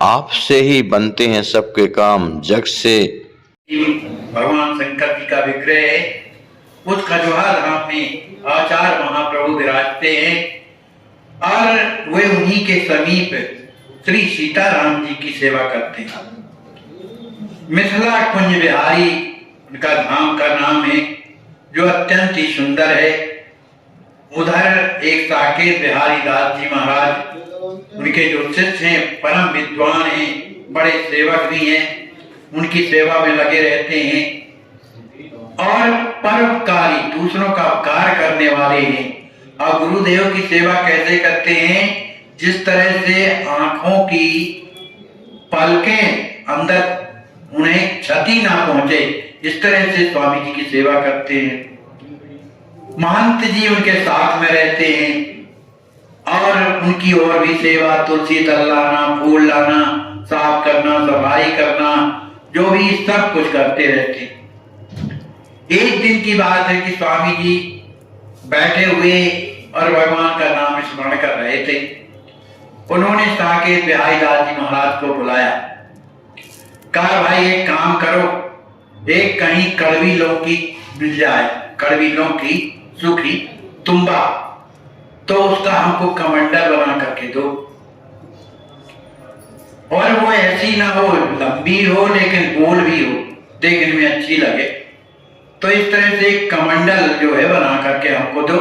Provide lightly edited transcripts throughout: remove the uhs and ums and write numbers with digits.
आपसे ही बनते हैं सबके काम, जग से। भगवान शंकर जी का विग्रह है। उस खजुहा धाम में आचार्य महाप्रभु विराजते हैं और वे उन्हीं के समीप श्री सीताराम जी की सेवा करते हैं। मिथिला कुंज बिहारी उनका धाम का नाम है, जो अत्यंत ही सुंदर है। उधर एक साकेत बिहारी दास जी महाराज, उनके जो शिष्य हैं, परम विद्वान हैं, बड़े सेवक भी हैं, उनकी सेवा में लगे रहते हैं और परोपकारी, दूसरों का उपकार करने वाले हैं। और गुरुदेव की सेवा कैसे करते हैं? जिस तरह से आंखों की पलकें अंदर उन्हें क्षति ना पहुंचे, इस तरह से स्वामी जी की सेवा करते हैं। महंत जी उनके साथ में रहते हैं और उनकी और भी सेवा, तुलसी तल लाना, फूल लाना, साफ करना, सफाई करना, जो भी सब कुछ करते रहते हैं। एक दिन की बात है कि स्वामी जी बैठे हुए और भगवान का नाम स्मरण कर रहे थे। उन्होंने साकेत बिहारी दास जी महाराज को बुलाया, कहा भाई एक काम करो, एक कहीं कड़वी लौकी मिल जाए, कड़वी लौकी सूखी तुम्बा, तो उसका हमको कमंडल बना करके दो, और वो ऐसी ना हो, लंबी हो लेकिन गोल भी हो, देखने में अच्छी लगे। तो इस तरह से एक कमंडल जो है बना करके हमको दो,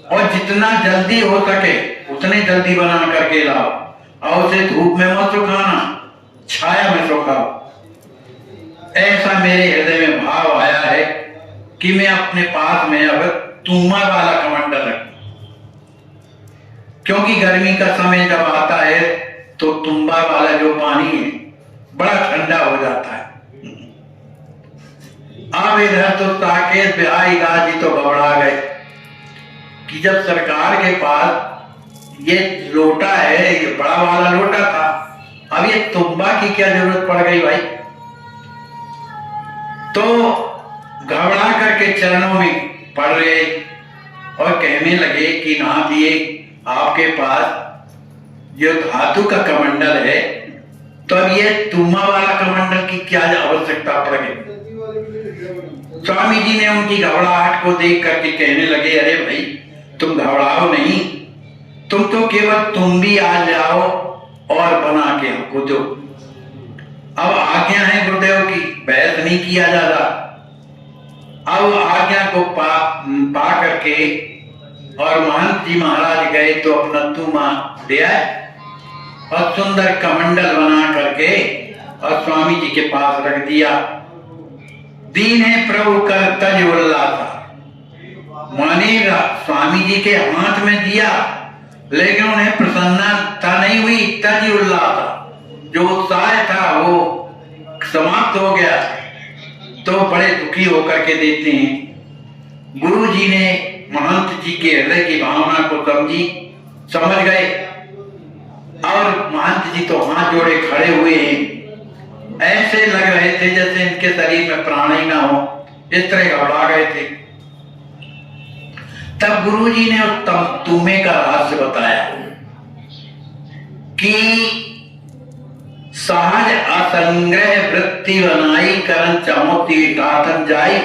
और जितना जल्दी हो सके उतने जल्दी बना करके लाओ, और उसे धूप में मत सुखाना, छाया में सुखाओ। ऐसा मेरे हृदय में भाव आया है कि मैं अपने पास में अब तुम्बा वाला कमंडल रखूं, क्योंकि गर्मी का समय जब आता है तो तुम्बा वाला जो पानी है बड़ा ठंडा हो जाता है। अब इधर तो साकेत बिहारी दास जी तो घबरा गए कि जब सरकार के पास ये लोटा है, ये बड़ा वाला लोटा था, अब ये तुम्बा की क्या जरूरत पड़ गई भाई। तो घबरा करके चरणों में पड़ रहे और कहने लगे कि नाथ ये आपके पास जो धातु का कमंडल है, तो अब ये तुम्बा वाला कमंडल की क्या आवश्यकता पड़ गई। स्वामी जी ने उनकी घबराहट को देख करके कहने लगे, अरे भाई तुम घबराओ नहीं, तुम तो केवल तुम भी आ जाओ और बना के हमको दो। अब आज्ञा है गुरुदेव की, बहस नहीं किया जाता। अब आज्ञा को पा करके और महंत जी महाराज गए तो अपना तुम्बा ले आए और सुंदर कमंडल बना करके और स्वामी जी के पास रख दिया। दीन है प्रभु कर तज उल्लासा, माने स्वामी जी के हाथ में दिया, लेकिन उन्हें प्रसन्नता नहीं हुई। तज उल्लासा, जो उत्साह था वो समाप्त हो गया, तो बड़े दुखी होकर के देते हैं। गुरु जी ने महंत जी के हृदय की भावना को समझ गए और महंत जी तो हाथ जोड़े खड़े हुए हैं, ऐसे लग रहे थे जैसे इनके शरीर में प्राण ही ना हो, इस तरह घबरा गए थे। तब गुरु जी ने उस तुम्बे का रहस्य बताया कि सहज असंग्रह वृत्ति बनाई करन चमोती गाथन जाई।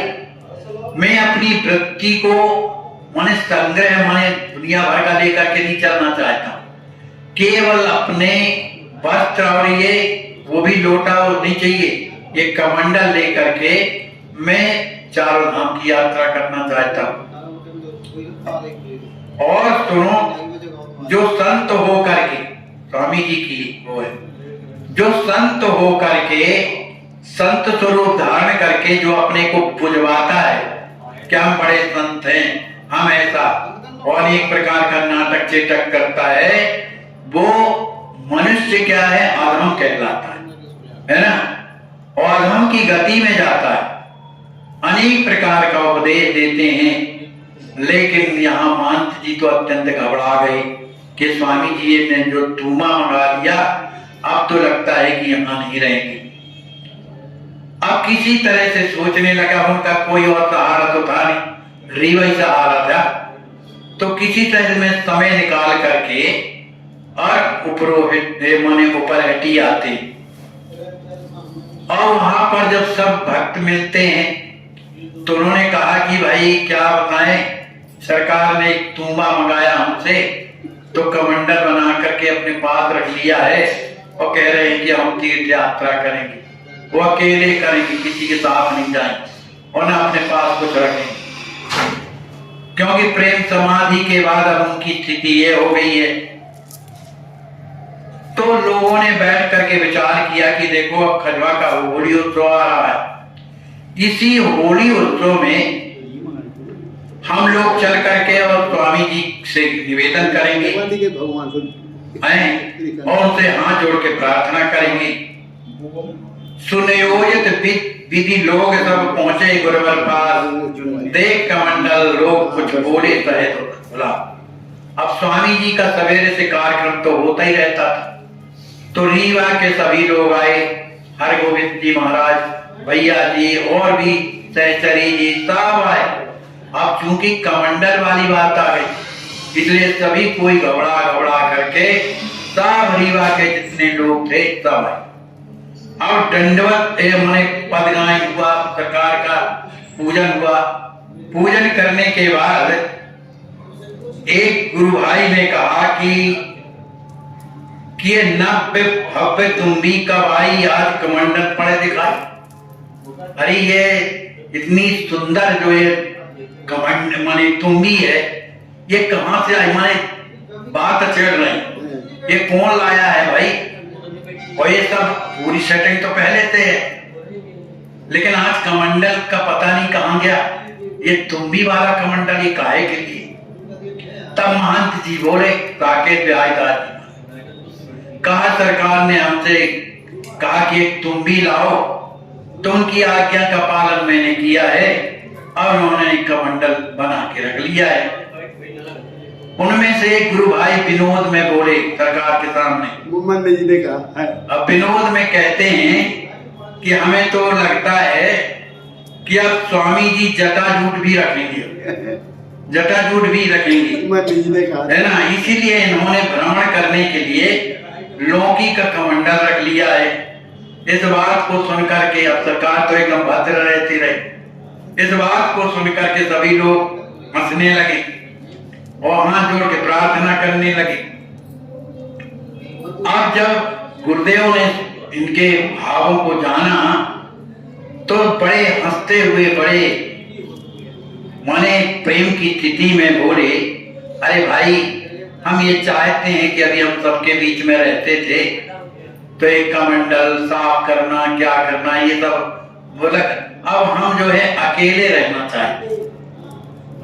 मैं अपनी वृत्ति को माने संग्रह माने दुनिया भर का लेकर के नहीं चलना चाहता, केवल अपने वस्त्र और ये वो भी लोटा और नहीं चाहिए, ये कमंडल लेकर के मैं चारों धाम की यात्रा करना चाहता हूं। और सुनो, जो संत हो करके, स्वामी जी की वो है, जो संत हो करके संत स्वरूप धारण करके जो अपने को पुजवाता है, क्या हम बड़े संत हैं, हम ऐसा और एक प्रकार का नाटक चेटक करता है, वो मनुष्य क्या है, अधम कहलाता है ना, और अधम की गति में जाता है। अनेक प्रकार का उपदेश देते हैं, लेकिन यहाँ महंत जी तो अत्यंत घबरा गए कि स्वामी जी ने जो तुम्बा मंगा दिया, अब तो लगता है कि यहाँ नहीं रहेंगे। अब किसी तरह से सोचने लगा, उनका कोई और सहारा तो था नहीं, रीवा ही सहारा था। तो किसी तरह में समय निकाल करके और उपरोहित माने उपरहटी आते हैं। और वहां पर जब सब भक्त मिलते हैं तो उन्होंने कहा कि भाई क्या बताएं, सरकार ने एक तूंबा मंगाया हमसे, तो कमंडल बना करके अपने पास रख लिया है और कह रहे हैं कि हम तीर्थ यात्रा करेंगे। वो अकेले करेंगे, किसी के साथ नहीं जाएंगे और ना अपने पास कुछ रखेंगे, क्योंकि प्रेम समाधि के बाद अब उनकी स्थिति ये हो गई है। तो लोगों ने बैठ करके विचार किया कि देखो अब खजवा का होली उत्सव आ रहा है, इसी होली उत्सव में हम लोग चल करके और स्वामी जी से निवेदन करेंगे और उनसे हाथ जोड़ के प्रार्थना करेंगे। सुनियोजित विधि लोग सब पहुंचे गुरुवर पास, देख कमंडल लोग कुछ बोले सहे तो बोला। अब स्वामी जी का सवेरे से कार्यक्रम तो होता ही रहता था, तो रीवा के सभी लोग आए, हरगोविंद जी महाराज, भैया जी और भी सहचरी जी सब आए। अब चूंकि कमंडल वाली बात आ गई, इसलिए सभी कोई घबरा करके सब रीवा के जितने लोग थे सब आए। अब दंडवत माने पदगायन हुआ, सरकार का पूजन हुआ। पूजन करने के बाद एक गुरु भाई ने कहा कि ये नव्य भव्य तुम्बी का भाई आज कमंडल पड़े दिखाई। अरे ये इतनी सुंदर जो ये कमंड माने तुम्बी है, ये कहां से आई? माने बात चढ़ रही, ये कौन लाया है भाई? और ये सब पूरी सेटिंग तो पहले से है, लेकिन आज कमंडल का पता नहीं कहां गया। ये तुम्बी वाला कमंडल ये काहे के लिए? तब महंत जी बोले, साकेत ब्याजदार जी, कहा सरकार ने हमसे कहा कि एक तुम्बी लाओ, तो उनकी आज्ञा का पालन मैंने किया है और उन्होंने एक कमंडल बना के रख लिया है। उनमें से एक गुरु भाई विनोद में बोले सरकार के सामने, जी ने कहा। अब विनोद में कहते हैं कि हमें तो लगता है कि अब स्वामी जी जटाजूट भी रखेंगे, जटाजूट भी रखेंगे, है ना। इसीलिए इन्होंने भ्रमण करने के लिए लौकी का कमंडल रख लिया है। इस बात को सुनकर के अब सरकार तो एकदम भद्र रहती रही। इस बात को सुनकर के सभी लोग हंसने लगे और हाथ जोड़ के प्रार्थना करने लगे। अब जब गुरुदेव ने इनके भावों को जाना तो बड़े हंसते हुए, बड़े माने प्रेम की स्थिति में बोले, अरे भाई हम ये चाहते हैं कि अभी हम सबके बीच में रहते थे तो एक कमंडल साफ करना, क्या करना, ये सब बोला। अब हम जो है अकेले रहना चाहते,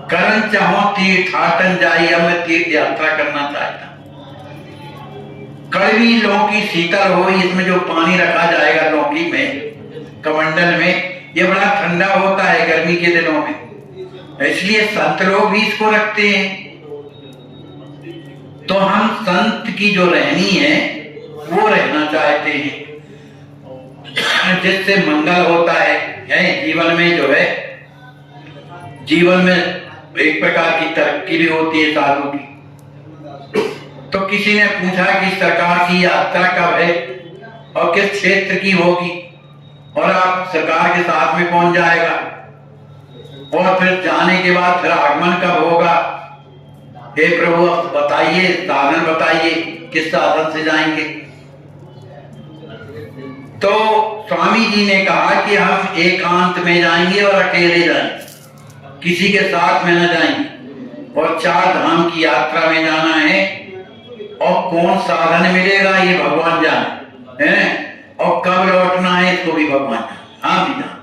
करण चाहो तीर्थाटन जाई, अब मैं तीर्थ यात्रा करना चाहता। कड़वी लौकी शीतल हो, इसमें जो पानी रखा जाएगा लौकी में, कमंडल में, ये बड़ा ठंडा होता है गर्मी के दिनों में, इसलिए संत लोग भी इसको रखते हैं। तो हम संत की जो रहनी है वो रहना चाहते हैं, जिससे मंगल होता है जीवन में, जो है जीवन में एक प्रकार की तरक्की भी होती है साधु की। तो किसी ने पूछा कि सरकार की यात्रा कब है और किस क्षेत्र की होगी, और आप सरकार के साथ में कौन जाएगा, और फिर जाने के बाद फिर आगमन कब होगा? हे प्रभु आप बताइए, साधन बताइए, किस साधन से जाएंगे? तो स्वामी जी ने कहा कि हम एकांत में जाएंगे और अकेले जाएंगे, किसी के साथ में न जाएंगे, और 4 धाम की यात्रा में जाना है, और कौन साधन मिलेगा ये भगवान जाने हैं, और कब लौटना है इसको भी भगवान जाने, हम भी जाने।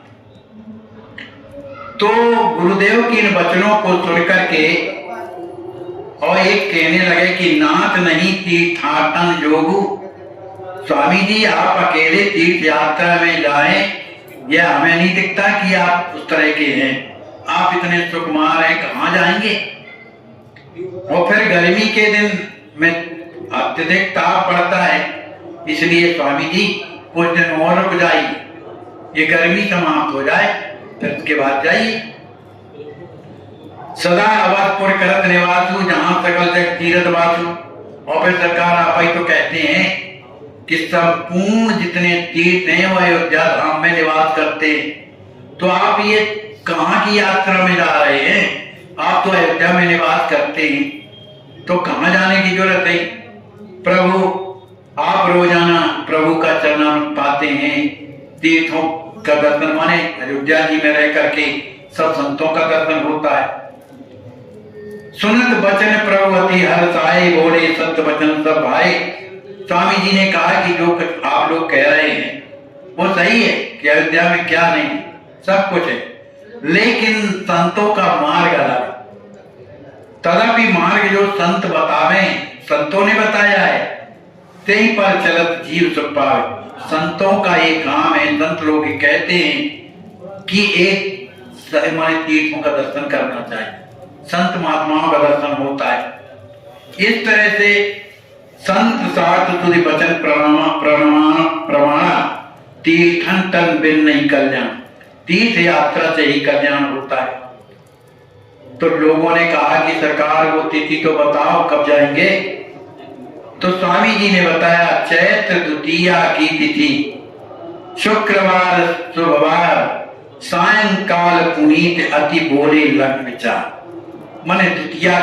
तो गुरुदेव की इन वचनों को सुनकर के और एक कहने लगे कि नाथ नहीं तीर्थाटन जोगु, स्वामी जी आप अकेले तीर्थ यात्रा में जाएं, यह हमें नहीं दिखता कि आप उस तरह के हैं, आप इतने सुकुमार हैं, कहाँ जाएंगे? और फिर गर्मी के दिन में अत्यधिक ताप पड़ता है, इसलिए स्वामी जी कुछ दिन और रुक जाइए, ये गर्मी समाप्त हो जाए फिर उसके बाद जाइए। सदा अवधपुर करत निवासु, जहां सकल जग तीरथ वासु, और फिर सरकार आप ही तो कहते हैं कि संपूर्ण जितने तीर्थ हैं वो अयोध्या धाम में निवास करते हैं। तो आप ये कहाँ की यात्रा में जा रहे हैं? आप तो अयोध्या में निवास करते हैं, तो कहाँ जाने की जरूरत है? प्रभु, आप रोजाना प्रभु का चरण पाते हैं, तीर्थों का दर्शन, माने अयोध्या जी में रह करके सब संतों का दर्शन होता है। सुनत बचन प्रभु अति हर्षाए, बोले सत्य वचन सब भाई। स्वामी जी ने कहा कि जो आप लोग कह रहे हैं वो सही है कि अयोध्या में क्या नहीं, सब कुछ है, लेकिन संतों का मार्ग अलग। तदपि मार्ग जो संत बतावे, संतों ने बताया है, तेई पर चलत जीव सुख पावे। संतों का ये काम है, संत लोग कहते हैं कि एक माने तीर्थों का दर्शन करना चाहिए, संत महात्माओं का दर्शन होता है। इस तरह से संत सार्थ तुझ वचन प्रमाण तीर्थन तन बिन नहीं कल्याण। तीर्थ यात्रा से ही कल्याण होता है। तो लोगों ने कहा कि सरकार वो तिथि तो बताओ कब जाएंगे? तो स्वामी जी ने बताया चैत्र द्वितीया की तिथि, शुक्रवार शुभवार, सायंकाल पुनीत अति बोले लग्न विचार। माने द्वितीया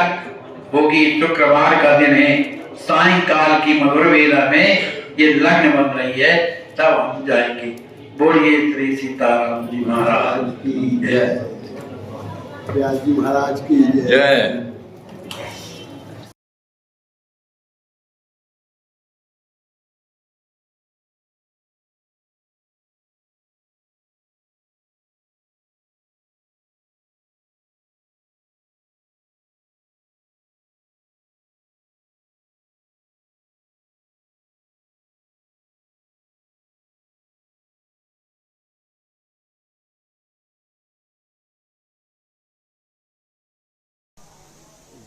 होगी, शुक्रवार का दिन है, सायंकाल की मधुर वेला में ये लग्न बन रही है, तब हम जाएंगे। बोलिए श्री सीताराम जी महाराज की जय। व्यास जी महाराज की जय।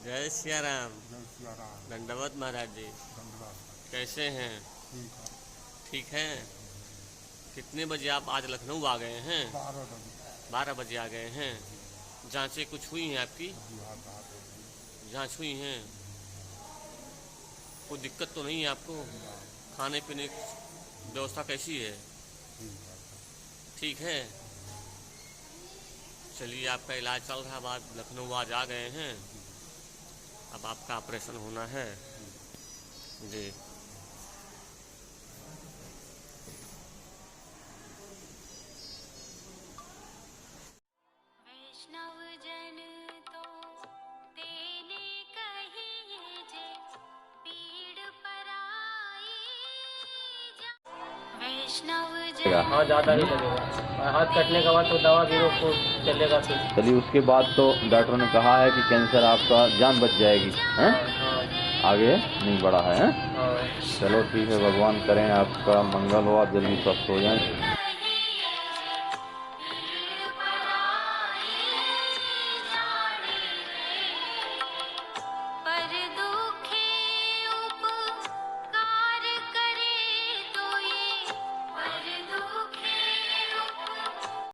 जय सिया राम। दंडवत महाराज जी, कैसे हैं? ठीक हैं? कितने बजे आप आज लखनऊ आ गए हैं? 12 बजे आ गए हैं। जांचें कुछ हुई हैं आपकी? जांच हुई हैं? कोई दिक्कत तो नहीं है आपको? खाने पीने की व्यवस्था कैसी है? ठीक है। चलिए, आपका इलाज चल रहा है, आप लखनऊ आज आ गए हैं, अब आपका ऑपरेशन होना है जी। वैष्णव जन तो तेने कहिए जे, पीड़ पराई वैष्णव जन। हाँ, ज़्यादा नहीं लगेगा, हाथ कटने के बाद तो दवा भी रोको चलेगा फिर। चलिए, उसके बाद तो डॉक्टर ने कहा है कि कैंसर आपका जान बच जाएगी, हैं? आगे नहीं बढ़ा है, हैं? चलो ठीक है, भगवान करें आपका मंगल हो, आप जल्दी स्वस्थ हो जाएं।